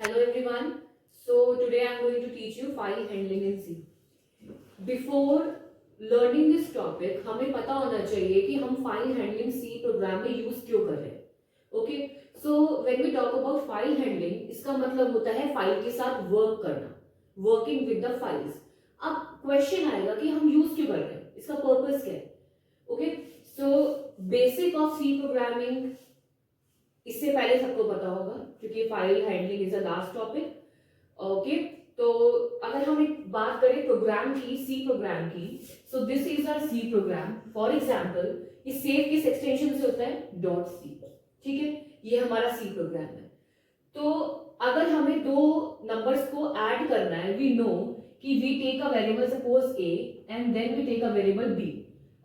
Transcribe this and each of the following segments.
Hello everyone. So today I am going to teach you file handling in C. Before learning this topic, हमें पता होना चाहिए कि हम file handling C प्रोग्राम में use क्यों कर रहे हैं. Okay. So when we talk about file handling, इसका मतलब होता है फाइल के साथ वर्क करना, वर्किंग विद द फाइल्स. अब क्वेश्चन आएगा कि हम यूज क्यों कर रहे हैं, इसका पर्पस क्या है. Okay, so basic of C programming इससे पहले सबको पता होगा क्योंकि file handling is a last topic. Okay, तो अगर हम एक बात करें प्रोग्राम की, सी प्रोग्राम की, so this is our C program. For example ये सेव किस एक्सटेंशन से होता है, डॉट सी. ठीक है, ये हमारा सी प्रोग्राम है. तो अगर हमें दो नंबर्स को ऐड करना है, वी नो कि we take a variable suppose A and then we take a variable B,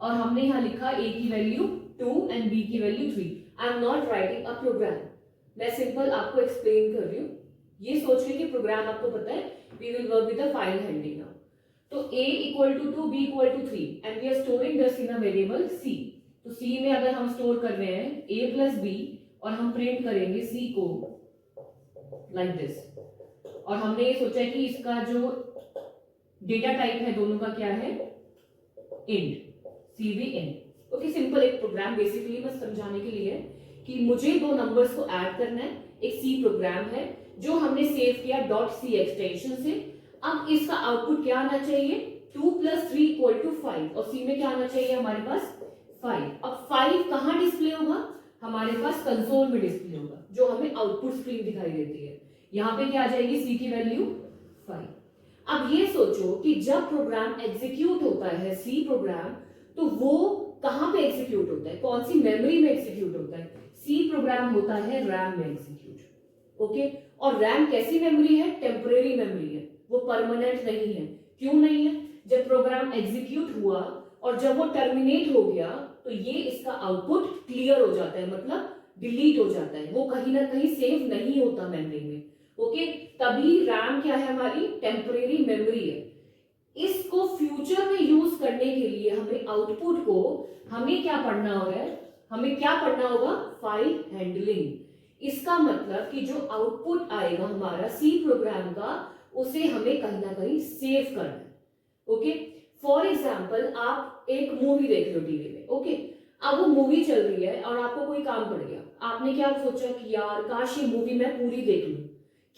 और हमने यहाँ लिखा a की वैल्यू 2 एंड b की value 3. I am not writing a program, मैं सिंपल आपको एक्सप्लेन कर रही हूँ. ये सोच के कि प्रोग्राम आपको पता है, we will work with the file handling now. तो a equal to 2, b equal to 3 and we are storing this in a variable c. तो c में अगर हम स्टोर कर रहे हैं a प्लस b और हम प्रिंट करेंगे c को लाइक दिस, और हमने ये सोचा है कि इसका जो डेटा टाइप है दोनों का क्या है, इंट, cvin. ओके, सिंपल एक प्रोग्राम बेसिकली बस समझाने के लिए कि मुझे दो नंबर्स को ऐड करना है. एक सी प्रोग्राम है जो हमने सेव किया डॉट सी एक्सटेंशन से. अब इसका आउटपुट क्या आना चाहिए, 2 प्लस 3 इक्वल टू 5, और सी में क्या आना चाहिए हमारे पास 5. अब 5 कहां डिस्प्ले होगा, हमारे पास कंसोल में डिस्प्ले होगा, जो हमें आउटपुट स्क्रीन दिखाई देती है. यहां पे क्या आ जाएगी, सी की वैल्यू 5. अब ये सोचो कि जब प्रोग्राम एग्जीक्यूट होता है सी प्रोग्राम, तो वो कहां पे एग्जीक्यूट होता है, कौन सी मेमोरी में एग्जीक्यूट होता है. सी प्रोग्राम होता है रैम में एग्जीक्यूट. ओके, और रैम कैसी मेमोरी है, टेम्परेरी मेमोरी है, वो परमानेंट नहीं है. क्यों नहीं है, जब प्रोग्राम एग्जीक्यूट हुआ और जब वो टर्मिनेट हो गया तो ये इसका आउटपुट क्लियर हो जाता है, मतलब डिलीट हो जाता है, वो कहीं ना कहीं सेव नहीं होता मेमोरी में. ओके, तभी रैम क्या है, हमारी टेम्परेरी मेमोरी है. इसको फ्यूचर में यूज करने के लिए हमें आउटपुट को हमें क्या पढ़ना होगा, हमें क्या पढ़ना होगा, फाइल हैंडलिंग. इसका मतलब कि जो आउटपुट आएगा हमारा सी प्रोग्राम का, उसे हमें कहीं ना कहीं सेव करना है. ओके, फॉर एग्जाम्पल आप एक मूवी देख रहे हो टीवी में. ओके, अब वो मूवी चल रही है और आपको कोई काम पड़ गया. आपने क्या सोचा कि यार काश ये मूवी मैं पूरी देख लूं.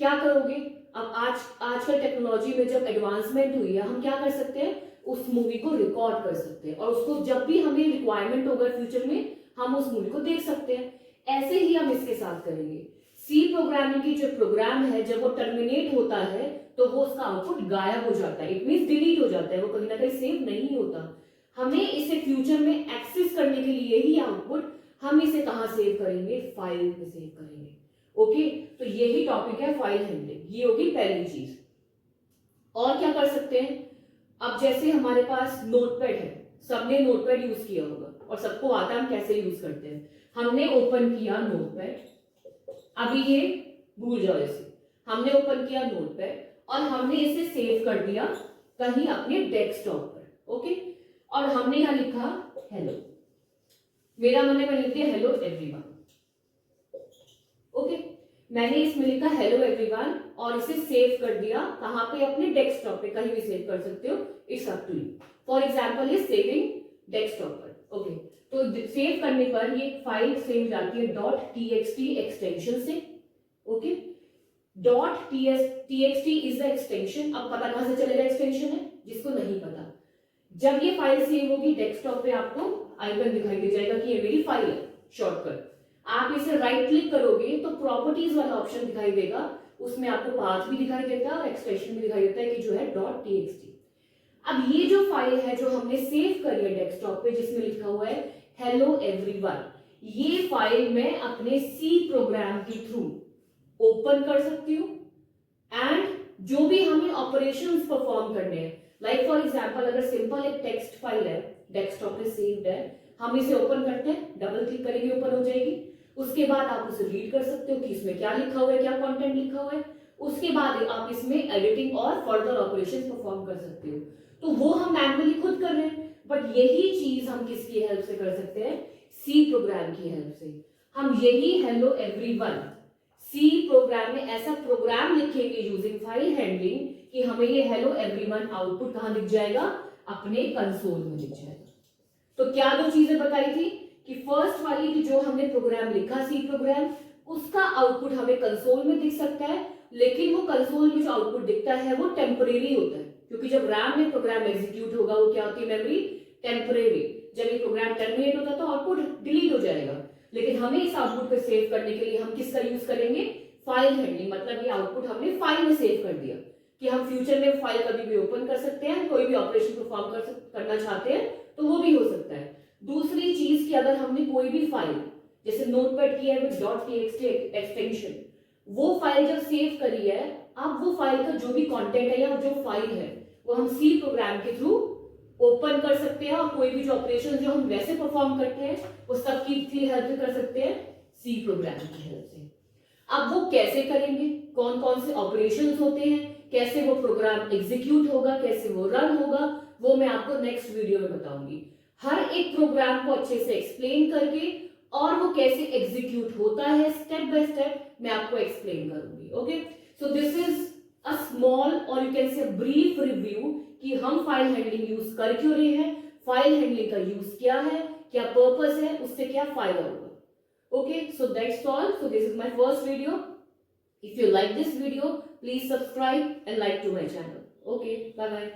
क्या करोगे, अब आजकल टेक्नोलॉजी में जब एडवांसमेंट हुई है, हम क्या कर सकते हैं, उस मूवी को रिकॉर्ड कर सकते हैं, और उसको जब भी हमें रिक्वायरमेंट होगा फ्यूचर में, हम उस मूवी को देख सकते हैं. ऐसे ही हम इसके साथ करेंगे. सी प्रोग्रामिंग की जो प्रोग्राम है, जब वो टर्मिनेट होता है तो वो उसका आउटपुट गायब हो जाता है, इट मींस डिलीट हो जाता है, वो कहीं ना कहीं सेव नहीं होता. हमें इसे फ्यूचर में एक्सेस करने के लिए ही आउटपुट हम इसे कहां सेव करेंगे, फाइल में सेव करेंगे. ओके, तो यही टॉपिक है फाइल हैंडलिंग. ये होगी पहली चीज. और क्या कर सकते हैं, अब जैसे हमारे पास नोटपैड है, सबने नोटपैड यूज किया होगा और सबको आता है हम कैसे यूज करते हैं. हमने ओपन किया नोटपैड, अभी ये भूल जाओ इसे, हमने ओपन किया नोटपैड और हमने इसे सेव कर दिया कहीं अपने डेस्कटॉप पर. ओके, और हमने यहां लिखा हेलो, मेरा मन है मैं लिखती हूं हेलो एवरीवन. ओके, मैंने इसमें लिखा हेलो एवरीवन और इसे सेव कर दिया कहां पे, अपने डेस्कटॉप पे, कहीं भी सेव कर सकते हो, it's up to you. For example is saving desktop पर. ओके, तो सेव करने पर ये फाइल सेव जाती है .txt एक्सटेंशन से. Okay, .txt is the extension. अब पता कहां से चलेगा एक्सटेंशन है, जिसको नहीं पता, जब ये फाइल सेव होगी डेस्कटॉप पे आपको आइकन दिखाई दे जाएगा कि ये मेरी फाइल है. शॉर्टकट, आप इसे राइट क्लिक करोगे तो प्रॉपर्टीज वाला ऑप्शन दिखाई देगा, उसमें आपको पाथ भी दिखाई देता है और एक्सटेंशन भी दिखाई देता है कि जो है .txt. अब ये जो फाइल है जो हमने सेव करी है डेस्कटॉप पे, जिसमें लिखा हुआ है हेलो एवरीवन, ये फाइल मैं अपने सी प्रोग्राम के थ्रू ओपन कर सकती हूँ एंड जो भी हमें ऑपरेशंस परफॉर्म करने हैं, लाइक फॉर एग्जांपल अगर सिंपल एक टेक्स्ट फाइल है डेस्कटॉप पे सेव्ड है, हम इसे ओपन करते हैं, डबल क्लिक करेंगे ओपन हो जाएगी. उसके बाद आप उसे रीड कर सकते हो कि इसमें क्या लिखा हुआ है, क्या कंटेंट लिखा हुआ है. उसके बाद आप इसमें एडिटिंग और फर्दर ऑपरेशंस परफॉर्म कर सकते हो. तो वो हम मैन्युअली खुद कर रहे हैं, बट यही चीज हम किसकी हेल्प से कर सकते हैं, सी प्रोग्राम की हेल्प से. हम यही हेलो एवरीवन सी प्रोग्राम में ऐसा प्रोग्राम लिखेंगे यूजिंग फाइल हैंडलिंग कि हमें ये हेलो एवरीवन आउटपुट कहां दिख जाएगा, अपने कंसोल में दिख जाएगा। तो क्या दो चीजें बताई थी कि फर्स्ट वाली कि जो हमने प्रोग्राम लिखा सी प्रोग्राम, उसका आउटपुट हमें कंसोल में दिख सकता है, लेकिन वो कंसोल में जो आउटपुट दिखता है वो टेम्परेरी होता है, क्योंकि जब रैम में प्रोग्राम एग्जीक्यूट होगा वो क्या होती है, मेमोरी टेम्परेरी। जब ये प्रोग्राम टर्मिनेट होता है तो आउटपुट डिलीट हो जाएगा, लेकिन हमें इस आउटपुट को सेव करने के लिए हम किसका यूज करेंगे, फाइल हैंडलिंग। मतलब ये आउटपुट हमने फाइल में सेव कर दिया कि हम फ्यूचर में फाइल कभी भी ओपन कर सकते हैं, कोई भी ऑपरेशन परफॉर्म करना चाहते हैं तो वो भी हो सकता है। दूसरी चीज कि अगर हमने कोई भी फाइल जैसे नोटपैड की है विद .txt एक्सटेंशन, वो फाइल जब सेव करी है, अब वो फाइल का जो भी कंटेंट है या जो फाइल है वो हम सी प्रोग्राम के थ्रू ओपन कर सकते हैं, और कोई भी जो ऑपरेशन जो हम वैसे परफॉर्म करते हैं वो सब की हेल्प कर सकते हैं सी प्रोग्राम की हेल्प से। अब वो कैसे करेंगे, कौन कौन से ऑपरेशंस होते हैं, कैसे वो प्रोग्राम एग्जीक्यूट होगा, कैसे वो रन होगा, वो मैं आपको नेक्स्ट वीडियो में बताऊंगी। हर एक प्रोग्राम को अच्छे से एक्सप्लेन करके और वो कैसे एग्जीक्यूट होता है स्टेप बाय स्टेप मैं आपको एक्सप्लेन करूंगी। Okay, so this is a small और you can say brief review कि हम फाइल हैंडलिंग यूज कर क्यों रहे हैं, फाइल हैंडलिंग का यूज क्या है, क्या पर्पस है, उससे क्या फायदा होगा। Okay, so that's all. So this is my first video. If you like this video, please subscribe and like to my channel. Okay, bye bye.